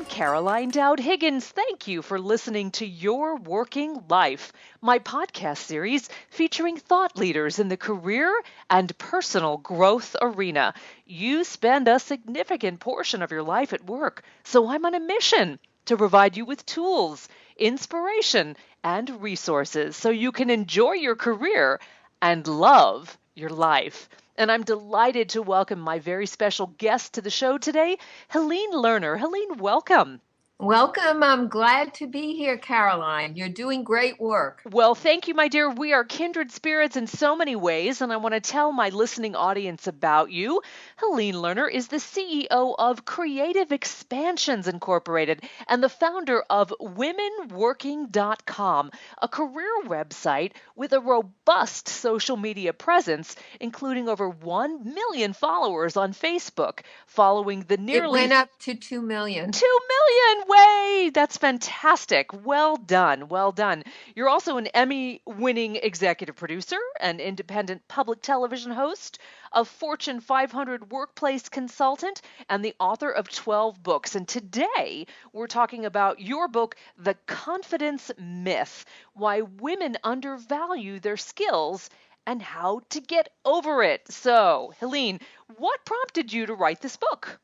I'm Caroline Dowd-Higgins. Thank you for listening to Your Working Life, my podcast series featuring thought leaders in the career and personal growth arena. You spend a significant portion of your life at work, so I'm on a mission to provide you with tools, inspiration, and resources so you can enjoy your career and love your life. And I'm delighted to welcome my very special guest to the show today, Helene Lerner. Helene, welcome. Welcome. I'm glad to be here, Caroline. You're doing great work. Well, thank you, my dear. We are kindred spirits in so many ways, and I want to tell my listening audience about you. Helene Lerner is the CEO of Creative Expansions Incorporated and the founder of womenworking.com, a career website with a robust social media presence, including over 1 million followers on Facebook, following the It nearly went up to 2 million. 2 million. Way! That's fantastic. Well done. Well done. You're also an Emmy-winning executive producer, an independent public television host, a Fortune 500 workplace consultant, and the author of 12 books. And today, we're talking about your book, The Confidence Myth: Why Women Undervalue Their Skills and How to Get Over It. So, Helene, what prompted you to write this book?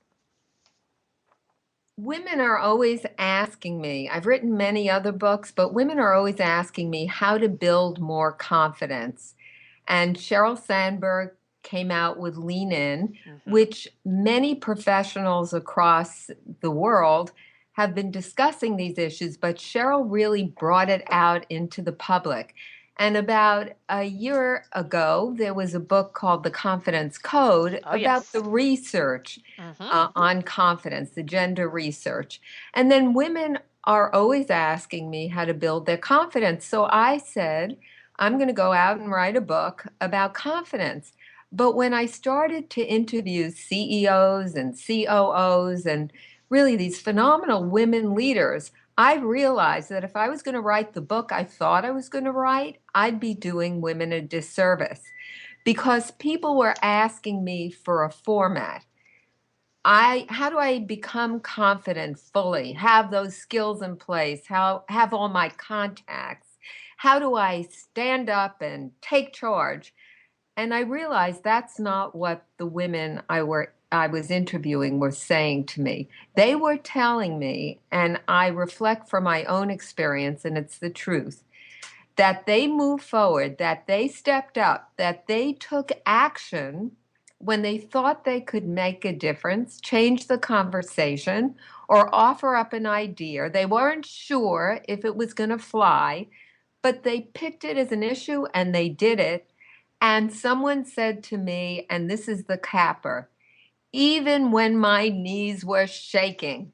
Women are always asking me, I've written many other books, but women are always asking me how to build more confidence. And Sheryl Sandberg came out with Lean In, which many professionals across the world have been discussing these issues, but Sheryl really brought it out into the public. And about a year ago, there was a book called The Confidence Code about the research on confidence, the gender research. And then women are always asking me how to build their confidence. So I said, I'm going to go out and write a book about confidence. But when I started to interview CEOs and COOs and really these phenomenal women leaders, I realized that if I was going to write the book I thought I was going to write, I'd be doing women a disservice because people were asking me for a format. How do I become confident fully, have those skills in place, have all my contacts? How do I stand up and take charge? And I realized that's not what the women I was interviewing were saying to me. They were telling me, and I reflect from my own experience, and it's the truth, that they moved forward, that they stepped up, that they took action when they thought they could make a difference, change the conversation, or offer up an idea. They weren't sure if it was going to fly, but they picked it as an issue and they did it. And someone said to me, and this is the capper, even when my knees were shaking.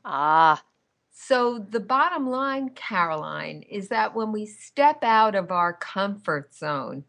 So the bottom line, Caroline, is that when we step out of our comfort zone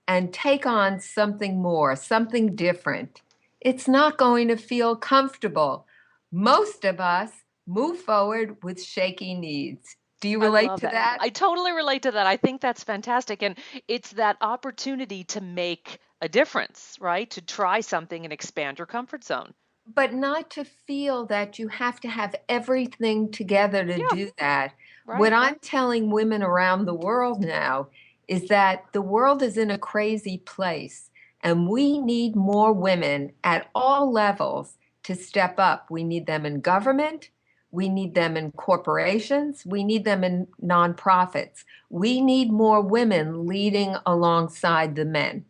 and take on something more, something different, it's not going to feel comfortable. Most of us move forward with shaky knees. Do you relate to that? I totally relate to that. I think that's fantastic. And it's that opportunity to make a difference, right? To try something and expand your comfort zone. But not to feel that you have to have everything together to do that. What I'm telling women around the world now is that the world is in a crazy place, and we need more women at all levels to step up. We need them in government. We need them in corporations. We need them in nonprofits. We need more women leading alongside the men.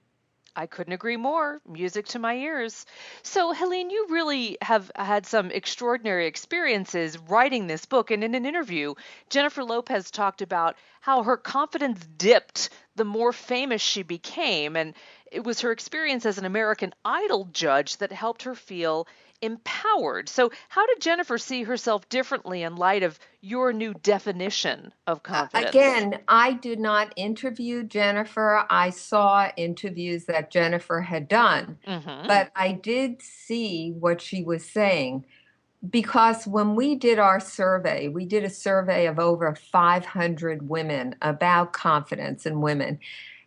I couldn't agree more. Music to my ears. So, Helene, you really have had some extraordinary experiences writing this book. And in an interview, Jennifer Lopez talked about how her confidence dipped the more famous she became. And it was her experience as an American Idol judge that helped her feel empowered. So, how did Jennifer see herself differently in light of your new definition of confidence? Again, I did not interview Jennifer. I saw interviews that Jennifer had done, but I did see what she was saying. Because when we did our survey, we did a survey of over 500 women about confidence in women.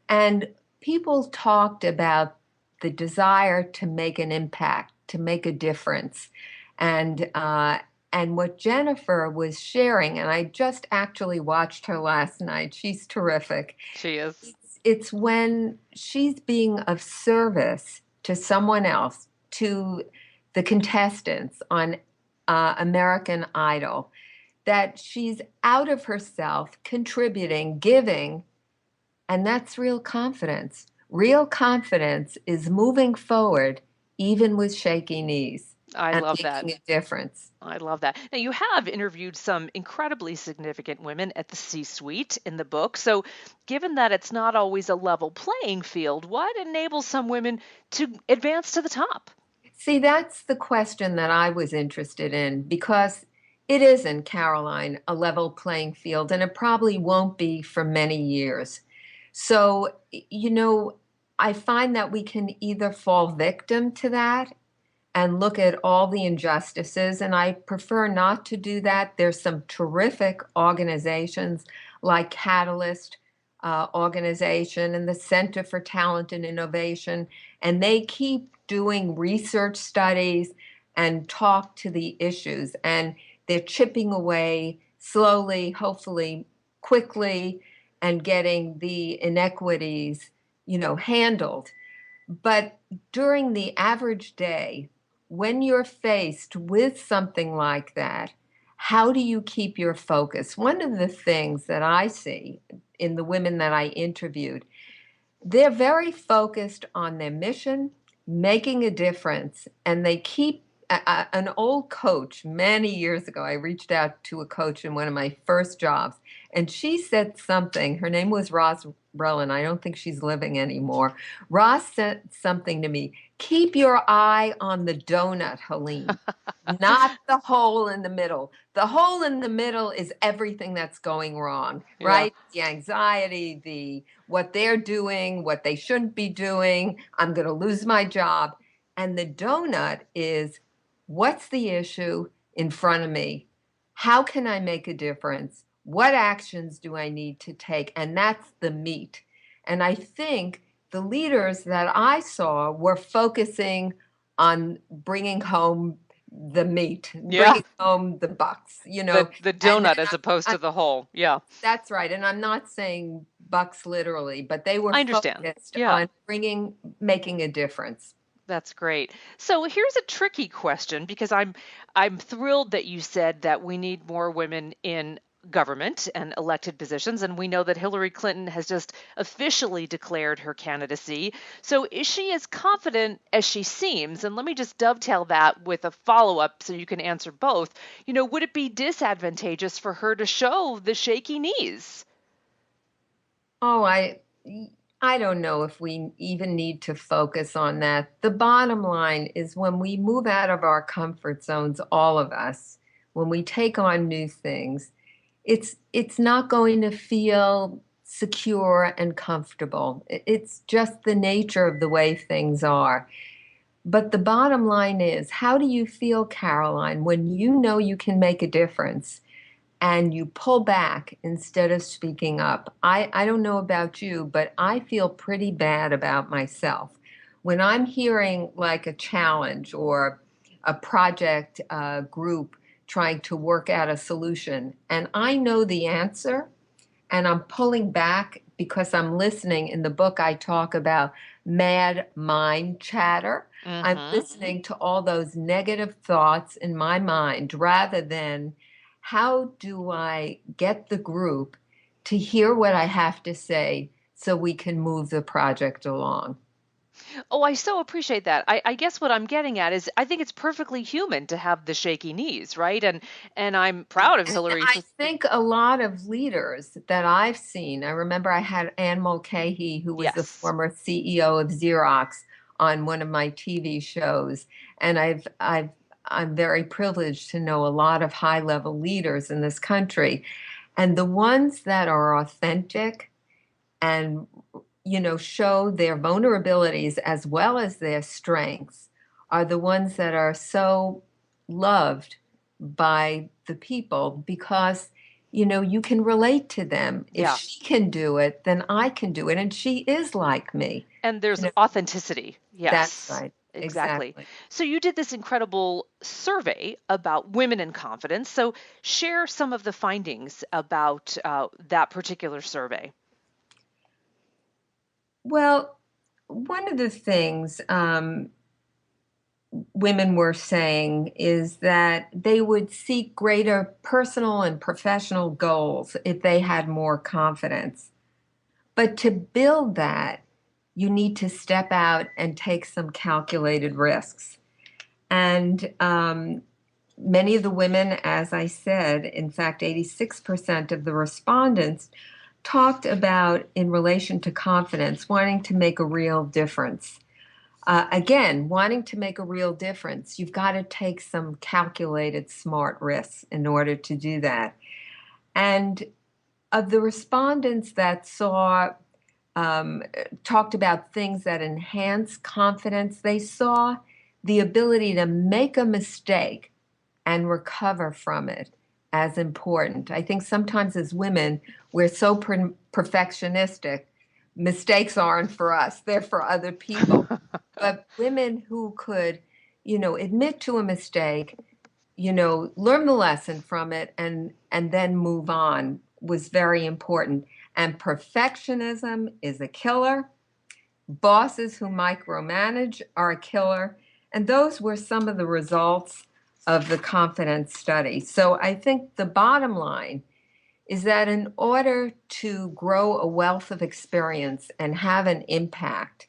And people talked about the desire to make an impact, to make a difference. And And what Jennifer was sharing, and I just actually watched her last night, she's terrific. She is. It's when she's being of service to someone else, to the contestants on American Idol, that she's out of herself, contributing, giving, and that's real confidence. Real confidence is moving forward even with shaky knees I and love that. making a difference. I love that. Now, you have interviewed some incredibly significant women at the C-suite in the book. So, given that it's not always a level playing field, what enables some women to advance to the top? See, that's the question that I was interested in because it isn't, Caroline, a level playing field, and it probably won't be for many years. So, I find that we can either fall victim to that and look at all the injustices. And I prefer not to do that. There's some terrific organizations like Catalyst organization and the Center for Talent and Innovation, and they keep doing research studies and talk to the issues. And they're chipping away slowly, hopefully quickly, and getting the inequities, handled. But during the average day, when you're faced with something like that, how do you keep your focus? One of the things that I see in the women that I interviewed, they're very focused on their mission, making a difference, and they keep an old coach many years ago. I reached out to a coach in one of my first jobs, and she said something. Her name was Ross Brellan. I don't think she's living anymore. Ross said something to me. Keep your eye on the donut, Helene, not the hole in the middle. The hole in the middle is everything that's going wrong, Yeah. right? The anxiety, the what they're doing, what they shouldn't be doing. I'm going to lose my job. And the donut is what's the issue in front of me? How can I make a difference? What actions do I need to take? And that's the meat. And I think the leaders that I saw were focusing on bringing home the meat, Yeah. bringing home the bucks, The and donut as opposed to the whole. Yeah. that's right. And I'm not saying bucks literally, but they were I understand. focused Yeah. on making a difference. That's great. So here's a tricky question because I'm thrilled that you said that we need more women in government and elected positions, and we know that Hillary Clinton has just officially declared her candidacy. So is she as confident as she seems? And let me just dovetail that with a follow-up so you can answer both. Would it be disadvantageous for her to show the shaky knees? Oh, I don't know if we even need to focus on that. The bottom line is when we move out of our comfort zones, all of us, when we take on new things, it's not going to feel secure and comfortable. It's just the nature of the way things are. But the bottom line is, how do you feel, Caroline, when you know you can make a difference and you pull back instead of speaking up? I don't know about you, but I feel pretty bad about myself. When I'm hearing like a challenge or a project group trying to work out a solution, and I know the answer, and I'm pulling back because I'm listening. In the book, I talk about mad mind chatter. I'm Mm-hmm. listening to all those negative thoughts in my mind rather than how do I get the group to hear what I have to say so we can move the project along. Oh, I so appreciate that. I guess what I'm getting at is I think it's perfectly human to have the shaky knees, right? And I'm proud of Hillary I for think a lot of leaders that I've seen, I remember I had Anne Mulcahy, who was the yes. former CEO of Xerox, on one of my TV shows, and I'm very privileged to know a lot of high-level leaders in this country, and the ones that are authentic and show their vulnerabilities as well as their strengths are the ones that are so loved by the people because you can relate to them. If Yeah. she can do it, then I can do it, and she is like me. And there's You know, authenticity. that's Yes. right. Exactly. exactly. So you did this incredible survey about women in confidence. So share some of the findings about that particular survey. Well, one of the things women were saying is that they would seek greater personal and professional goals if they had more confidence. But to build that, you need to step out and take some calculated risks. And many of the women, as I said, in fact, 86% of the respondents talked about, in relation to confidence, wanting to make a real difference. Again, wanting to make a real difference, you've got to take some calculated, smart risks in order to do that. And of the respondents that um, talked about things that enhance confidence, they saw the ability to make a mistake and recover from it as important. I think sometimes as women, we're so perfectionistic, mistakes aren't for us, they're for other people. But women who could, admit to a mistake, learn the lesson from it and then move on was very important. And perfectionism is a killer. Bosses who micromanage are a killer. And those were some of the results of the confidence study. So I think the bottom line is that in order to grow a wealth of experience and have an impact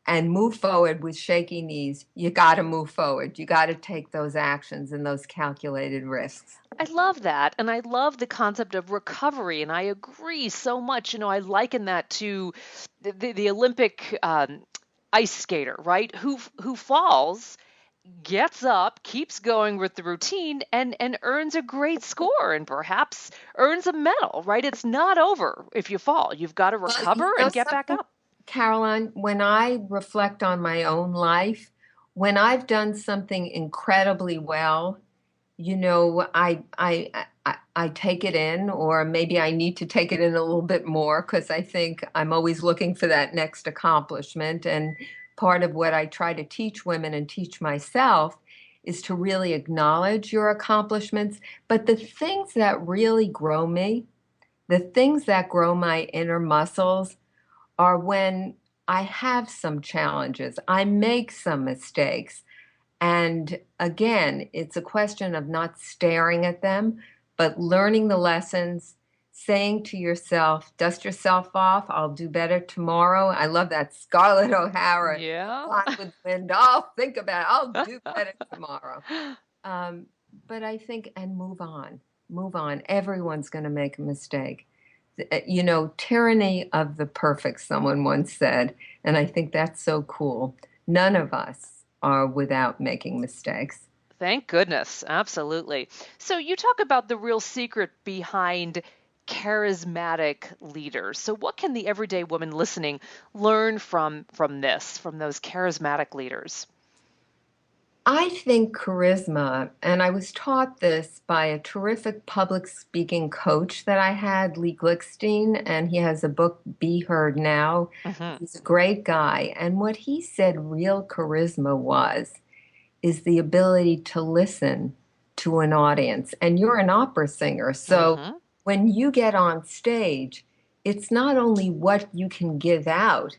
and move forward with shaky knees, you got to move forward. You got to take those actions and those calculated risks. I love that. And I love the concept of recovery. And I agree so much. I liken that to the Olympic ice skater, right? Who falls, gets up, keeps going with the routine, and earns a great score and perhaps earns a medal, right? It's not over if you fall. You've got to Well, recover and get back something, up. Caroline, when I reflect on my own life, when I've done something incredibly well, I take it in, or maybe I need to take it in a little bit more because I think I'm always looking for that next accomplishment. And part of what I try to teach women and teach myself is to really acknowledge your accomplishments. But the things that really grow me, the things that grow my inner muscles, are when I have some challenges, I make some mistakes. And again, it's a question of not staring at them, but learning the lessons, saying to yourself, dust yourself off, I'll do better tomorrow. I love that Scarlett O'Hara, Yeah. Gone with the Wind. I'll think about it, I'll do better tomorrow. Um, but I think, and move on, move on. Everyone's going to make a mistake. Tyranny of the perfect, someone once said, and I think that's so cool. None of us are without making mistakes. Thank goodness. Absolutely. So you talk about the real secret behind charismatic leaders. So what can the everyday woman listening learn from those charismatic leaders? I think charisma, and I was taught this by a terrific public speaking coach that I had, Lee Glickstein, and he has a book, Be Heard Now. Hmm. He's a great guy. And what he said real charisma is the ability to listen to an audience. And you're an opera singer, so Hmm. when you get on stage, it's not only what you can give out,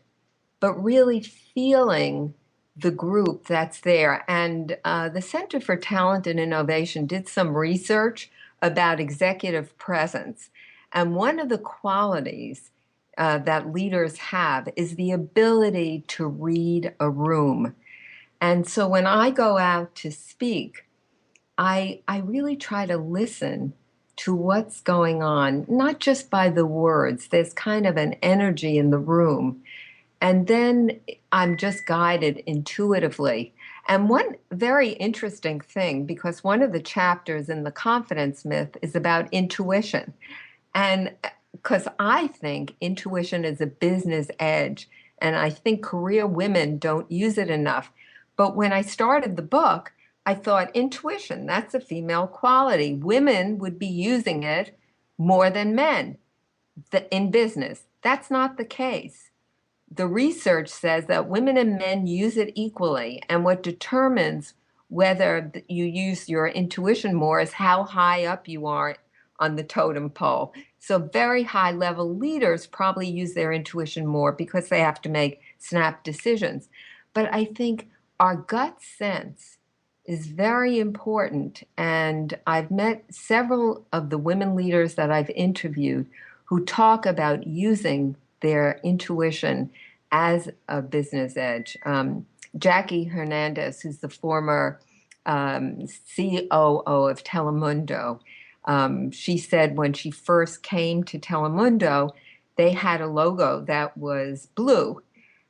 but really feeling the group that's there. And the Center for Talent and Innovation did some research about executive presence. And one of the qualities that leaders have is the ability to read a room. And so when I go out to speak, I really try to listen to what's going on, not just by the words. There's kind of an energy in the room. And then I'm just guided intuitively. And one very interesting thing, because one of the chapters in the confidence myth is about intuition. And because I think intuition is a business edge, and I think career women don't use it enough. But when I started the book, I thought intuition, that's a female quality. Women would be using it more than men in business. That's not the case. the research says that women and men use it equally. And what determines whether you use your intuition more is how high up you are on the totem pole. So, very high level leaders probably use their intuition more because they have to make snap decisions. But I think our gut sense is very important. And I've met several of the women leaders that I've interviewed who talk about using their intuition as a business edge. Jackie Hernandez, who's the former COO of Telemundo, she said when she first came to Telemundo, they had a logo that was blue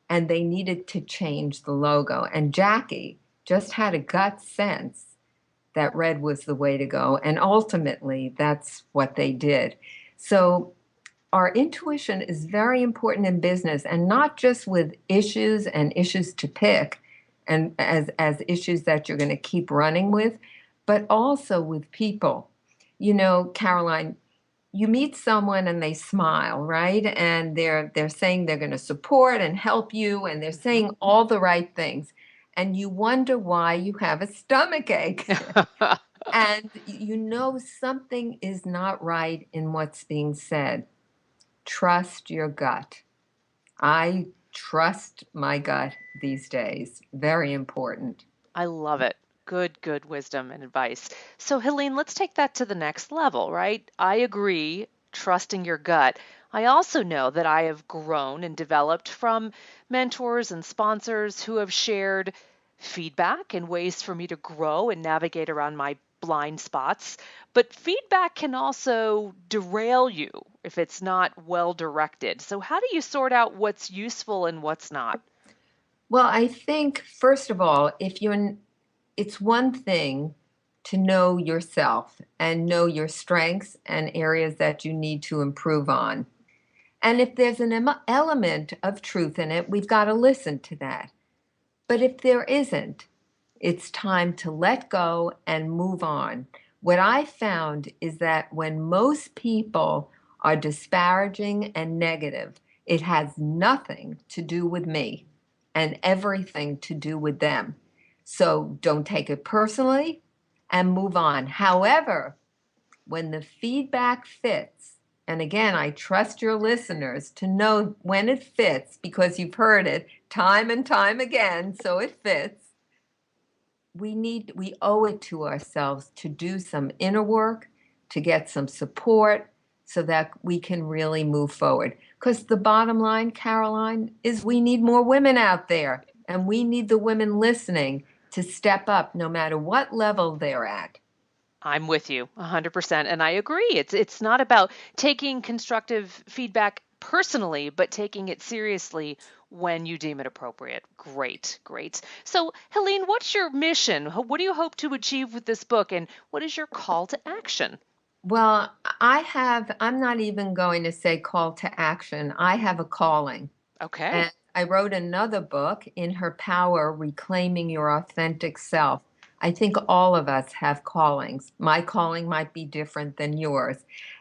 and they needed to change the logo. And Jackie just had a gut sense that red was the way to go. And ultimately, that's what they did. So our intuition is very important in business, and not just with issues and issues to pick and as issues that you're going to keep running with, but also with people. You know, Caroline, you meet someone and they smile, right? And they're saying they're going to support and help you, and they're saying all the right things. And you wonder why you have a stomach ache. And you know something is not right in what's being said. Trust your gut. I trust my gut these days. Very important. I love it. Good wisdom and advice. So, Helene, let's take that to the next level, right? I agree, trusting your gut. I also know that I have grown and developed from mentors and sponsors who have shared feedback and ways for me to grow and navigate around my blind spots. But feedback can also derail you if it's not well directed. So, how do you sort out what's useful and what's not? Well, I think, first of all, it's one thing to know yourself and know your strengths and areas that you need to improve on. And if there's an element of truth in it, we've got to listen to that. But if there isn't, it's time to let go and move on. What I found is that when most people are disparaging and negative, it has nothing to do with me and everything to do with them. So don't take it personally and move on. However, when the feedback fits, and again, I trust your listeners to know when it fits because you've heard it time and time again, so it fits. We owe it to ourselves to do some inner work, to get some support so that we can really move forward. Because the bottom line, Caroline, is we need more women out there, and we need the women listening to step up no matter what level they're at. I'm with you 100%. And I agree. It's not about taking constructive feedback personally, but taking it seriously when you deem it appropriate. Great. So, Helene, what's your mission? What do you hope to achieve with this book? And what is your call to action? Well, I'm not even going to say call to action. I have a calling. Okay. And I wrote another book, In Her Power, Reclaiming Your Authentic Self. I think all of us have callings. My calling might be different than yours.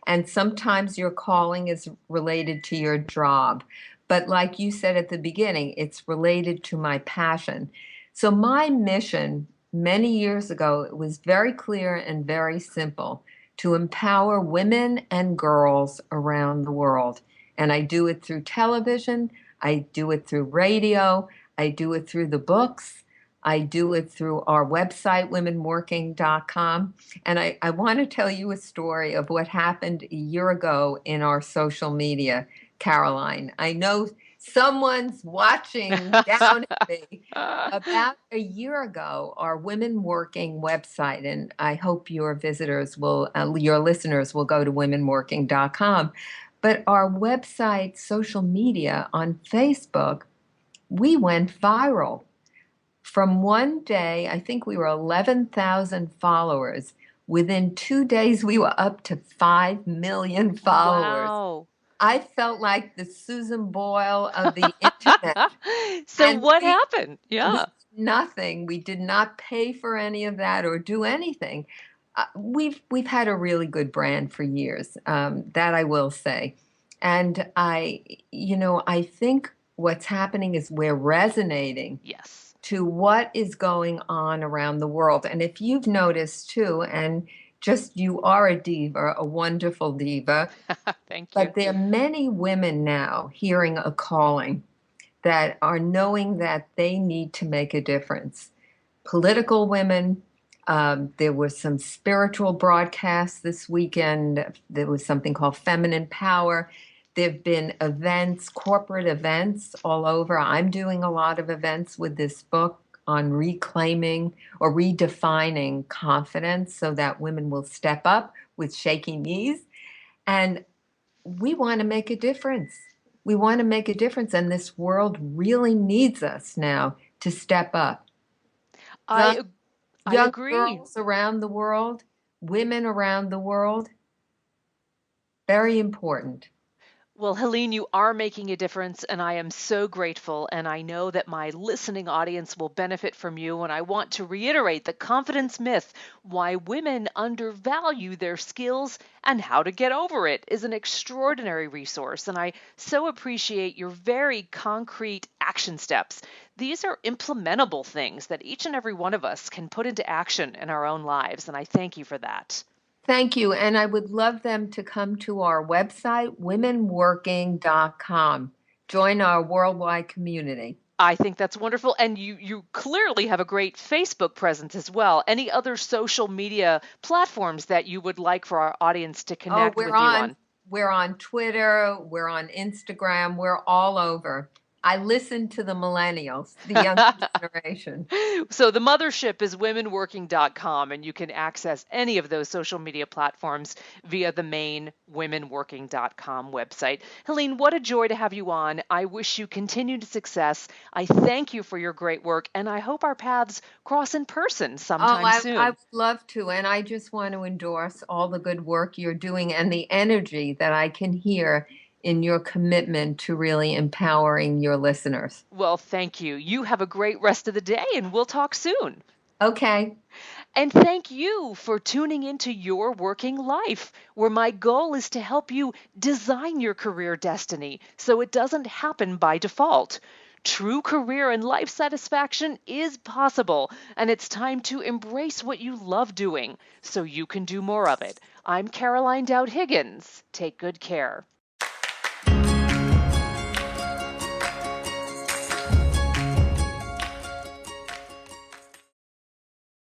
And sometimes your calling is related to your job. But like you said at the beginning, it's related to my passion. So my mission many years ago, it was very clear and very simple to empower women and girls around the world. And I do it through television. I do it through radio. I do it through the books. I do it through our website, womenworking.com. And I want to tell you a story of what happened a year ago in our social media, Caroline. I know someone's watching down at me. About a year ago, our Women Working website, and I hope your your listeners will go to womenworking.com. But our website, social media on Facebook, we went viral. From one day, I think we were 11,000 followers. Within 2 days, we were up to 5 million followers. Wow. I felt like the Susan Boyle of the internet. So And what we happened? Yeah. did nothing. We did not pay for any of that or do anything. We've had a really good brand for years. That I will say, and I think what's happening is we're resonating Yes. to what is going on around the world. And if you've noticed too, and just you are a diva, a wonderful diva, Thank you. but there are many women now hearing a calling that are knowing that they need to make a difference. Political women, there was some spiritual broadcasts this weekend. There was something called Feminine Power. There have been events, corporate events all over. I'm doing a lot of events with this book on reclaiming or redefining confidence so that women will step up with shaky knees. And we want to make a difference. We want to make a difference, and this world really needs us now to step up. Young, I I young agree. girls around the world, women around the world, very important. Well, Helene, you are making a difference, and I am so grateful. And I know that my listening audience will benefit from you. And I want to reiterate the confidence myth: why women undervalue their skills and how to get over it is an extraordinary resource. And I so appreciate your very concrete action steps. These are implementable things that each and every one of us can put into action in our own lives. And I thank you for that. Thank you. And I would love them to come to our website, womenworking.com. Join our worldwide community. I think that's wonderful. And you clearly have a great Facebook presence as well. Any other social media platforms that you would like for our audience to Oh, connect with you on? we're on Twitter, we're on Instagram, we're all over. I listen to the millennials, the younger generation. So the mothership is womenworking.com, and you can access any of those social media platforms via the main womenworking.com website. Helene, what a joy to have you on. I wish you continued success. I thank you for your great work, and I hope our paths cross in person Oh, sometime I soon. would love to. And I just want to endorse all the good work you're doing and the energy that I can hear in your commitment to really empowering your listeners. Well, thank you. You have a great rest of the day, and we'll talk soon. Okay. And thank you for tuning into Your Working Life, where my goal is to help you design your career destiny so it doesn't happen by default. True career and life satisfaction is possible, and it's time to embrace what you love doing so you can do more of it. I'm Caroline Dowd-Higgins. Take good care.